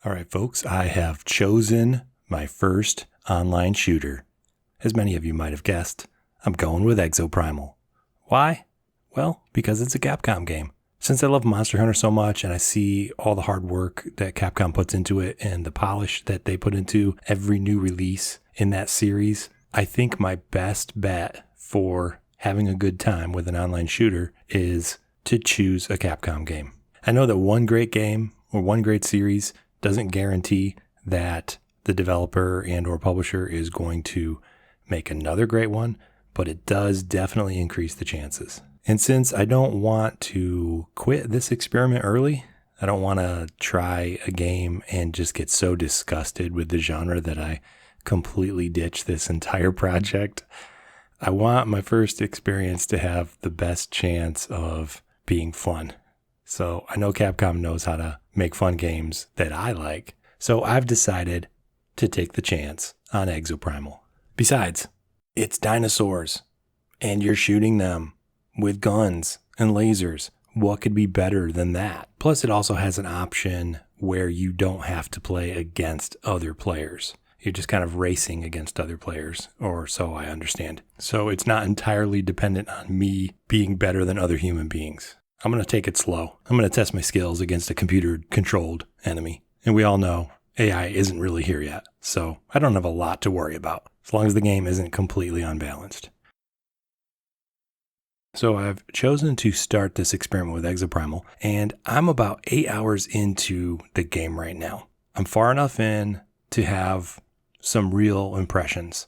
All right, folks, I have chosen my first online shooter. As many of you might have guessed, I'm going with Exoprimal. Why? Well, because it's a Capcom game. Since I love Monster Hunter so much and I see all the hard work that Capcom puts into it and the polish that they put into every new release in that series, I think my best bet for having a good time with an online shooter is to choose a Capcom game. I know that one great game or one great series doesn't guarantee that the developer and or publisher is going to make another great one, but it does definitely increase the chances. And since I don't want to quit this experiment early, I don't want to try a game and just get so disgusted with the genre that I completely ditch this entire project. I want my first experience to have the best chance of being fun. So I know Capcom knows how to make fun games that I like. So I've decided to take the chance on Exoprimal. Besides, it's dinosaurs and you're shooting them with guns and lasers. What could be better than that? Plus it also has an option where you don't have to play against other players. You're just kind of racing against other players, or so I understand. So it's not entirely dependent on me being better than other human beings. I'm going to take it slow. I'm going to test my skills against a computer-controlled enemy. And we all know AI isn't really here yet, so I don't have a lot to worry about, as long as the game isn't completely unbalanced. So I've chosen to start this experiment with Exoprimal, and I'm about 8 hours into the game right now. I'm far enough in to have some real impressions.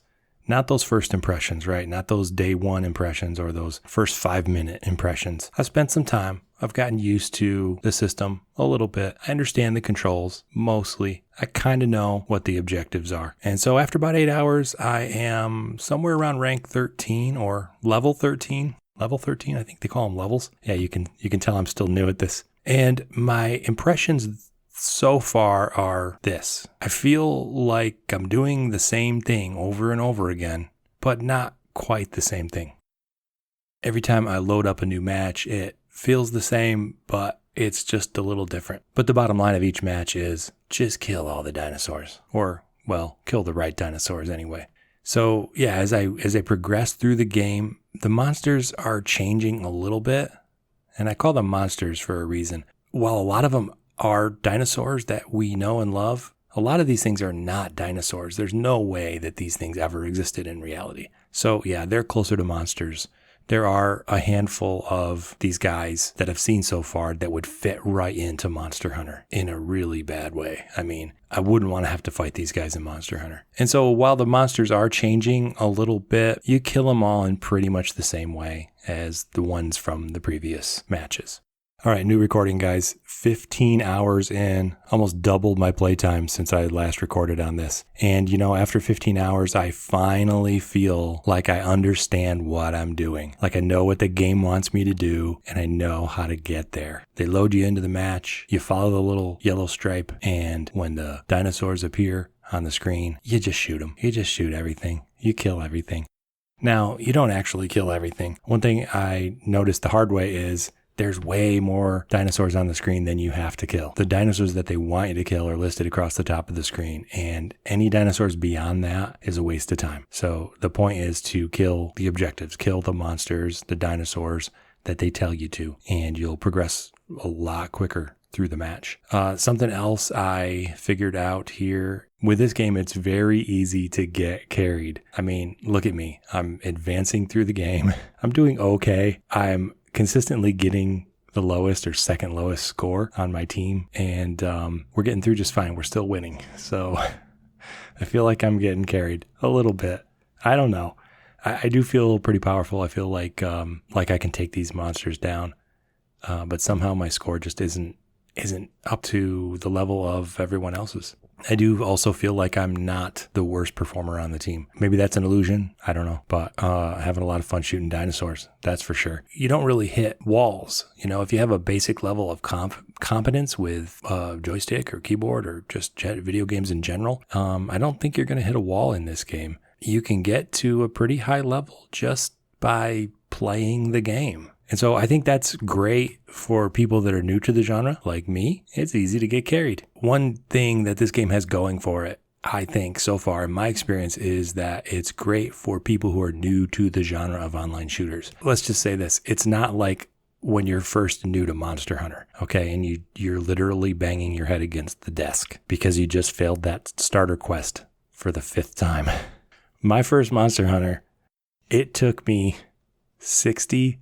Not those first impressions, right? Not those day one impressions or those first 5-minute impressions. I've spent some time. I've gotten used to the system a little bit. I understand the controls mostly. I kind of know what the objectives are. And so after about 8 hours, I am somewhere around rank 13 or level 13. Level 13, I think they call them levels. Yeah, you can tell I'm still new at this. And my impressions so far are this. I feel like I'm doing the same thing over and over again, but not quite the same thing. Every time I load up a new match, it feels the same, but it's just a little different. But the bottom line of each match is just kill all the dinosaurs, or, well, kill the right dinosaurs anyway. So yeah, as I progress through the game, the monsters are changing a little bit, and I call them monsters for a reason. While a lot of them are dinosaurs that we know and love, a lot of these things are not dinosaurs. There's no way that these things ever existed in reality. So yeah, they're closer to monsters. There are a handful of these guys that I've seen so far that would fit right into Monster Hunter in a really bad way. I mean, I wouldn't want to have to fight these guys in Monster Hunter. And so while the monsters are changing a little bit, you kill them all in pretty much the same way as the ones from the previous matches. All right, new recording, guys. 15 hours in, almost doubled my playtime since I last recorded on this. And, after 15 hours, I finally feel like I understand what I'm doing. Like I know what the game wants me to do, and I know how to get there. They load you into the match, you follow the little yellow stripe, and when the dinosaurs appear on the screen, you just shoot them. You just shoot everything. You kill everything. Now, you don't actually kill everything. One thing I noticed the hard way is there's way more dinosaurs on the screen than you have to kill. The dinosaurs that they want you to kill are listed across the top of the screen, and any dinosaurs beyond that is a waste of time. So the point is to kill the objectives, kill the monsters, the dinosaurs that they tell you to, and you'll progress a lot quicker through the match. Something else I figured out here, with this game, it's very easy to get carried. I mean, look at me. I'm advancing through the game. I'm doing okay. I'm consistently getting the lowest or second lowest score on my team, and we're getting through just fine. We're still winning. So I feel like I'm getting carried a little bit. I don't know. I do feel pretty powerful. I feel like I can take these monsters down, but somehow my score just isn't up to the level of everyone else's. I do also feel like I'm not the worst performer on the team. Maybe that's an illusion. I don't know. But having a lot of fun shooting dinosaurs, that's for sure. You don't really hit walls. If you have a basic level of competence with joystick or keyboard or just video games in general, I don't think you're going to hit a wall in this game. You can get to a pretty high level just by playing the game. And so I think that's great for people that are new to the genre, like me. It's easy to get carried. One thing that this game has going for it, I think so far in my experience, is that it's great for people who are new to the genre of online shooters. Let's just say this. It's not like when you're first new to Monster Hunter, okay? And you're literally banging your head against the desk because you just failed that starter quest for the 5th time. My first Monster Hunter, it took me 60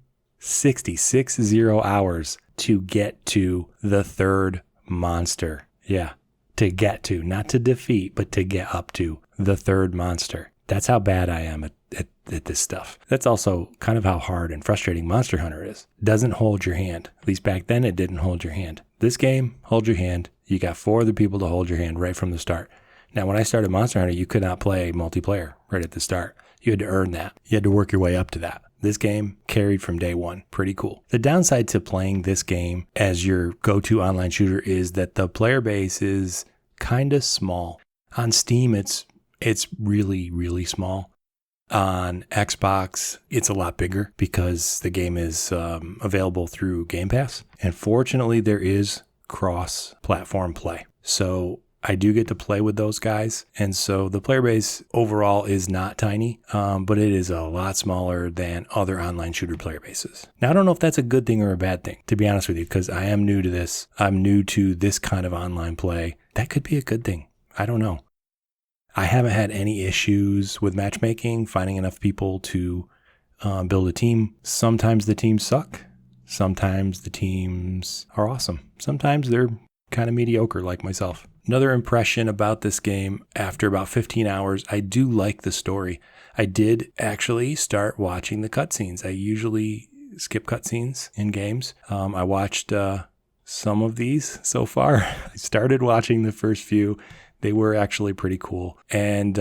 hours to get to the 3rd monster. Yeah, to get to, not to defeat, but to get up to the 3rd monster. That's how bad I am at this stuff. That's also kind of how hard and frustrating Monster Hunter is. Doesn't hold your hand. At least back then it didn't hold your hand. This game, hold your hand. You got 4 other people to hold your hand right from the start. Now, when I started Monster Hunter, you could not play multiplayer right at the start. You had to earn that. You had to work your way up to that. This game carried from day one. Pretty cool. The downside to playing this game as your go-to online shooter is that the player base is kind of small. On Steam, it's really, really small. On Xbox, it's a lot bigger because the game is available through Game Pass. And fortunately, there is cross-platform play. So I do get to play with those guys. And so the player base overall is not tiny, but it is a lot smaller than other online shooter player bases. Now, I don't know if that's a good thing or a bad thing, to be honest with you, because I am new to this. I'm new to this kind of online play. That could be a good thing. I don't know. I haven't had any issues with matchmaking, finding enough people to build a team. Sometimes the teams suck. Sometimes the teams are awesome. Sometimes they're kind of mediocre like myself. Another impression about this game, after about 15 hours, I do like the story. I did actually start watching the cutscenes. I usually skip cutscenes in games. I watched some of these so far. I started watching the first few. They were actually pretty cool. And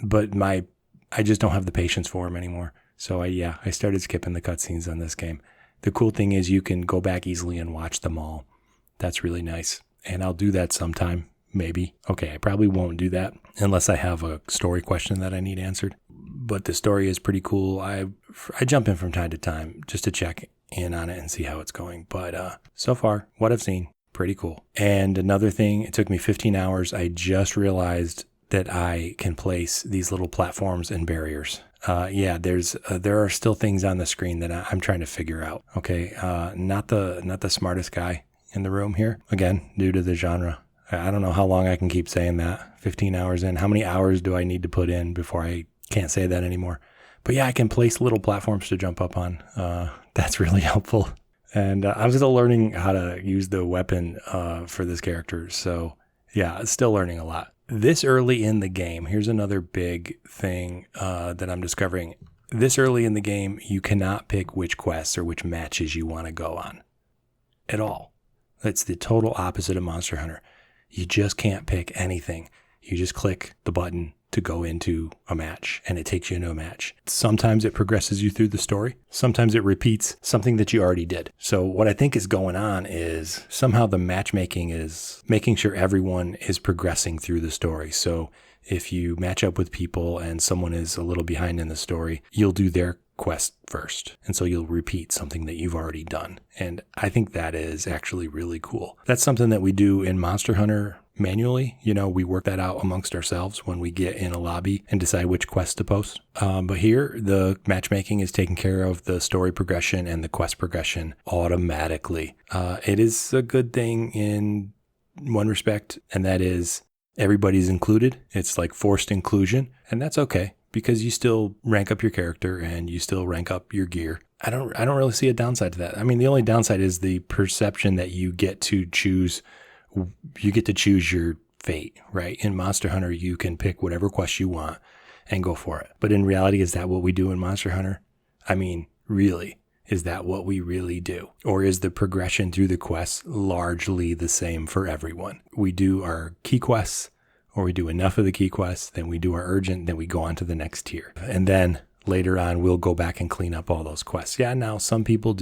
but I just don't have the patience for them anymore. So I started skipping the cutscenes on this game. The cool thing is you can go back easily and watch them all. That's really nice. And I'll do that sometime, maybe. Okay, I probably won't do that unless I have a story question that I need answered. But the story is pretty cool. I jump in from time to time just to check in on it and see how it's going. But so far, what I've seen, pretty cool. And another thing, it took me 15 hours. I just realized that I can place these little platforms and barriers. There are still things on the screen that I'm trying to figure out. Okay, not the smartest guy in the room here. Again, new to the genre. I don't know how long I can keep saying that. 15 hours in. How many hours do I need to put in before I can't say that anymore? But yeah, I can place little platforms to jump up on. That's really helpful. And I'm still learning how to use the weapon for this character. So yeah, still learning a lot. This early in the game, here's another big thing that I'm discovering. This early in the game, you cannot pick which quests or which matches you want to go on at all. That's the total opposite of Monster Hunter. You just can't pick anything. You just click the button to go into a match, and it takes you into a match. Sometimes it progresses you through the story. Sometimes it repeats something that you already did. So what I think is going on is somehow the matchmaking is making sure everyone is progressing through the story. So if you match up with people and someone is a little behind in the story, you'll do their quest first. And so you'll repeat something that you've already done. And I think that is actually really cool. That's something that we do in Monster Hunter manually. We work that out amongst ourselves when we get in a lobby and decide which quest to post. But here, the matchmaking is taking care of the story progression and the quest progression automatically. It is a good thing in one respect, and that is everybody's included. It's like forced inclusion, and that's okay, because you still rank up your character and you still rank up your gear. I don't really see a downside to that. I mean, the only downside is the perception that you get to choose your fate, right? In Monster Hunter, you can pick whatever quest you want and go for it. But in reality, is that what we do in Monster Hunter? I mean, really, is that what we really do? Or is the progression through the quests largely the same for everyone? We do our key quests, or we do enough of the key quests, then we do our urgent, then we go on to the next tier. And then later on, we'll go back and clean up all those quests. Yeah, now some people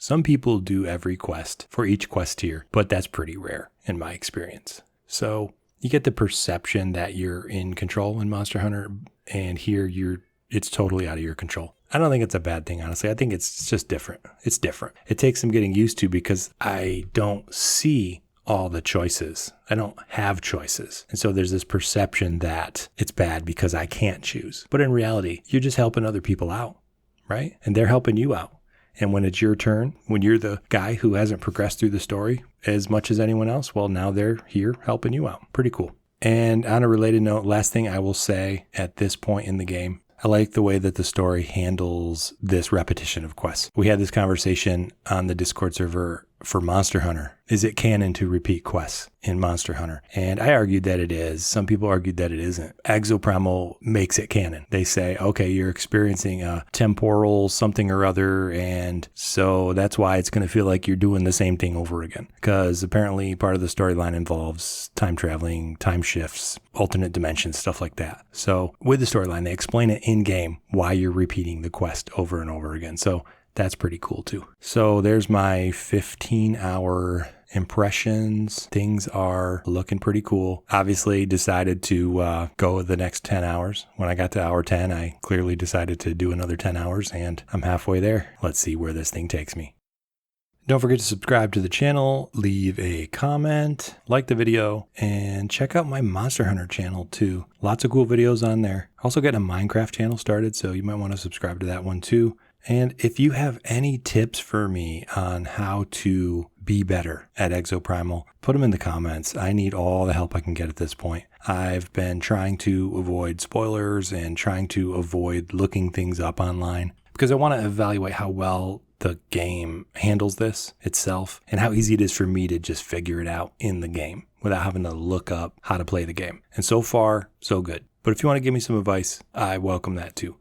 some people do every quest for each quest tier, but that's pretty rare in my experience. So you get the perception that you're in control in Monster Hunter, and here you're it's totally out of your control. I don't think it's a bad thing, honestly. I think it's just different. It's different. It takes some getting used to because I don't see all the choices. I don't have choices. And so there's this perception that it's bad because I can't choose. But in reality, you're just helping other people out, right? And they're helping you out. And when it's your turn, when you're the guy who hasn't progressed through the story as much as anyone else, well, now they're here helping you out. Pretty cool. And on a related note, last thing I will say at this point in the game, I like the way that the story handles this repetition of quests. We had this conversation on the Discord server for Monster Hunter. Is it canon to repeat quests in Monster Hunter? And I argued that it is. Some people argued that it isn't. Exoprimal makes it canon. They say, okay, you're experiencing a temporal something or other, and so that's why it's going to feel like you're doing the same thing over again. Because apparently part of the storyline involves time traveling, time shifts, alternate dimensions, stuff like that. So with the storyline, they explain it in-game why you're repeating the quest over and over again. So that's pretty cool too. So there's my 15-hour impressions. Things are looking pretty cool. Obviously decided to go the next 10 hours. When I got to hour 10, I clearly decided to do another 10 hours and I'm halfway there. Let's see where this thing takes me. Don't forget to subscribe to the channel, leave a comment, like the video, and check out my Monster Hunter channel too. Lots of cool videos on there. Also got a Minecraft channel started, so you might want to subscribe to that one too. And if you have any tips for me on how to be better at Exoprimal, put them in the comments. I need all the help I can get at this point. I've been trying to avoid spoilers and trying to avoid looking things up online because I want to evaluate how well the game handles this itself and how easy it is for me to just figure it out in the game without having to look up how to play the game. And so far, so good. But if you want to give me some advice, I welcome that too.